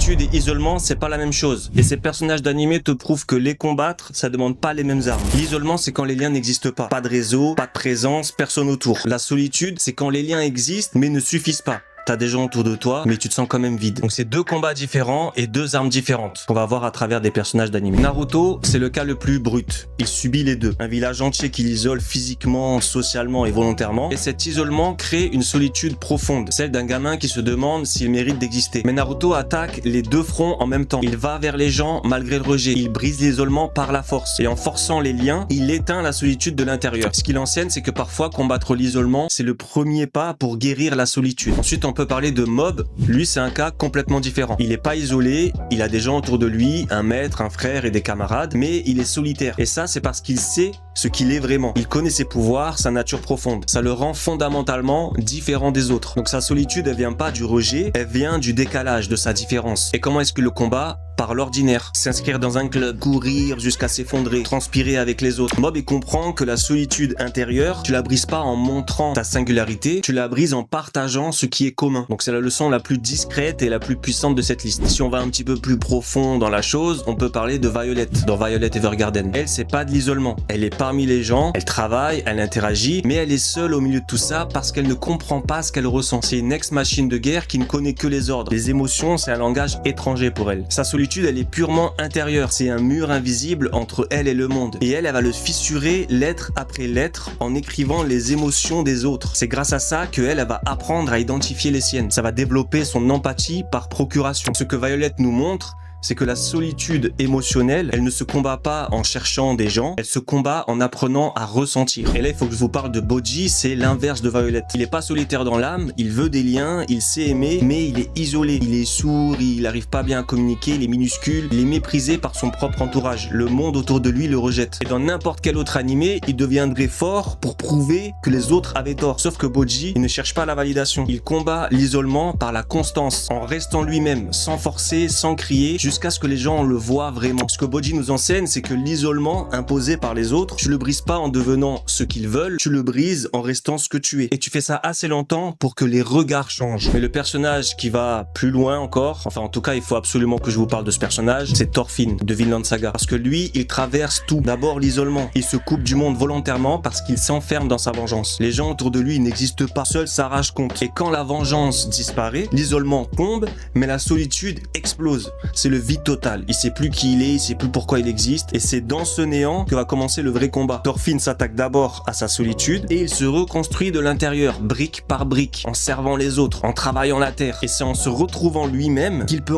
solitude et isolement, c'est pas la même chose. Et ces personnages d'animé te prouvent que les combattre, ça demande pas les mêmes armes. L'isolement, c'est quand les liens n'existent pas. Pas de réseau, pas de présence, personne autour. La solitude, c'est quand les liens existent mais ne suffisent pas. T'as des gens autour de toi, mais tu te sens quand même vide. Donc c'est deux combats différents et deux armes différentes qu'on va voir à travers des personnages d'anime. Naruto, c'est le cas le plus brut. Il subit les deux. Un village entier qui l'isole physiquement, socialement et volontairement. Et cet isolement crée une solitude profonde, celle d'un gamin qui se demande s'il mérite d'exister. Mais Naruto attaque les deux fronts en même temps. Il va vers les gens malgré le rejet. Il brise l'isolement par la force. Et en forçant les liens, il éteint la solitude de l'intérieur. Ce qu'il enseigne, c'est que parfois combattre l'isolement, c'est le premier pas pour guérir la solitude. Ensuite, on peut parler de Mob. Lui, c'est un cas complètement différent. Il n'est pas isolé, il a des gens autour de lui, un maître, un frère et des camarades, mais il est solitaire. Et ça, c'est parce qu'il sait ce qu'il est vraiment. Il connaît ses pouvoirs, sa nature profonde. Ça le rend fondamentalement différent des autres. Donc sa solitude, elle vient pas du rejet, elle vient du décalage, de sa différence. Et comment est-ce que le combat? Par l'ordinaire, s'inscrire dans un club, courir jusqu'à s'effondrer, transpirer avec les autres. Mob, il comprend que la solitude intérieure, tu la brises pas en montrant ta singularité, tu la brises en partageant ce qui est commun. Donc c'est la leçon la plus discrète et la plus puissante de cette liste. Si on va un petit peu plus profond dans la chose, on peut parler de Violet, dans Violet Evergarden. Elle, c'est pas de l'isolement. Elle est parmi les gens, elle travaille, elle interagit, mais elle est seule au milieu de tout ça parce qu'elle ne comprend pas ce qu'elle ressent. C'est une ex-machine de guerre qui ne connaît que les ordres. Les émotions, c'est un langage étranger pour elle. Sa solitude, elle est purement intérieure. C'est un mur invisible entre elle et le monde. Et elle va le fissurer lettre après lettre en écrivant les émotions des autres. C'est grâce à ça qu'elle va apprendre à identifier les siennes. Ça va développer son empathie par procuration. Ce que Violet nous montre, c'est que la solitude émotionnelle, elle ne se combat pas en cherchant des gens, elle se combat en apprenant à ressentir. Et là, il faut que je vous parle de Bojji, c'est l'inverse de Violet. Il n'est pas solitaire dans l'âme, il veut des liens, il sait aimer, mais il est isolé. Il est sourd, il n'arrive pas bien à communiquer, il est minuscule, il est méprisé par son propre entourage. Le monde autour de lui le rejette. Et dans n'importe quel autre animé, il deviendrait fort pour prouver que les autres avaient tort. Sauf que Bojji, il ne cherche pas la validation. Il combat l'isolement par la constance, en restant lui-même, sans forcer, sans crier, jusqu'à ce que les gens le voient vraiment. Ce que Bojji nous enseigne, c'est que l'isolement imposé par les autres, tu le brises pas en devenant ce qu'ils veulent, tu le brises en restant ce que tu es. Et tu fais ça assez longtemps pour que les regards changent. Mais le personnage qui va plus loin encore, enfin en tout cas il faut absolument que je vous parle de ce personnage, c'est Thorfinn de Vinland Saga. Parce que lui, il traverse tout. D'abord l'isolement. Il se coupe du monde volontairement parce qu'il s'enferme dans sa vengeance. Les gens autour de lui n'existent pas. Seul sa rage compte. Et quand la vengeance disparaît, l'isolement tombe, mais la solitude explose. C'est le vide total. Il sait plus qui il est, il sait plus pourquoi il existe, et c'est dans ce néant que va commencer le vrai combat. Thorfinn s'attaque d'abord à sa solitude et il se reconstruit de l'intérieur, brique par brique, en servant les autres, en travaillant la terre. Et c'est en se retrouvant lui-même qu'il peut